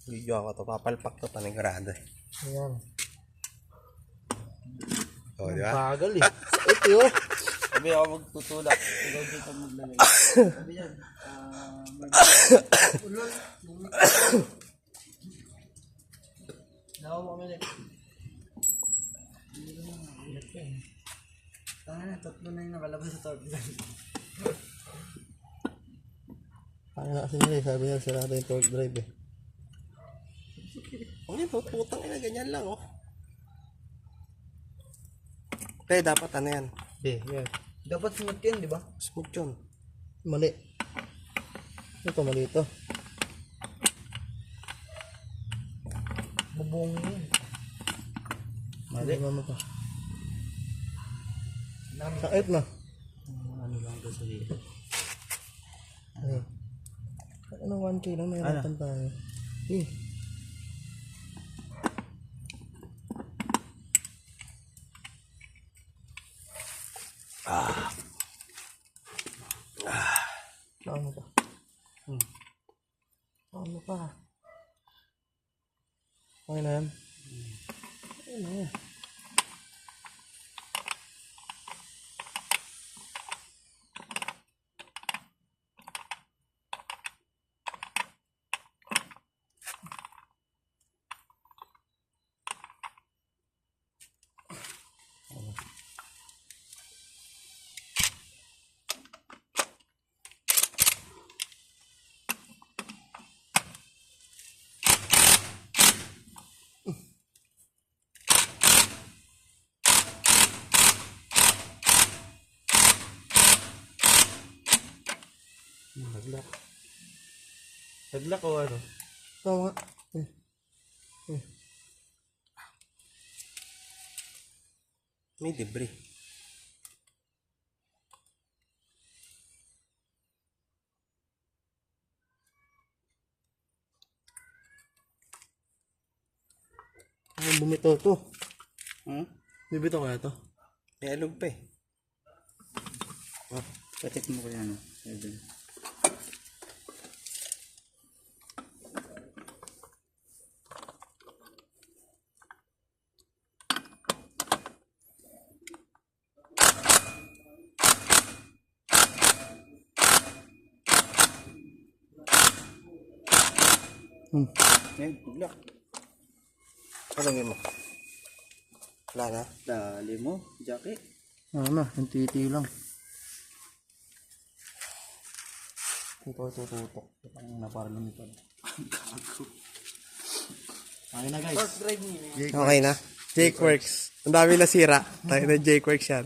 Video ako to. Papalpak to panigurado eh. Ayan. O, di ba? Bagal eh. Sakit yun. Sabi ako magtutulak. Ikaw dito maglagay. Sabi yan. Ulol. Nawa mo kami ulit. Tatlo na yung nakalabas sa top. Paano na kasi nila eh. Sabi nila sarado yung torque drive eh. O yan, putang ina, ganyan lang oh. Kaya dapat ano yan? Yan. Dapat smooth yan, di ba? Smooth yun. Mali. Ito mali ito. Bubong yun. Mali. Mama pa. Dami. Sakit na. Ano lang ito sa dito? Ayun. Ano 1K lang nahirapan tayo. Eh. Ano pa? Ano pa? Okay na yan? Okay na yan. Naglak. Naglak o ano? Tama. May debris. Ang bumito to. Bibito kaya to? May alog pa eh. Patik mo ko yan. Sabi. Yan, buglak. Palagay mo. Wala na. Dali mo, Jackie. Ano na, yung titi lang. Ito tututok. Ang naparang lumipad. Okay na guys. Torque drive niya. Okay na. Jake Works. Ang dami nasira. Tayo na Jake Works yan.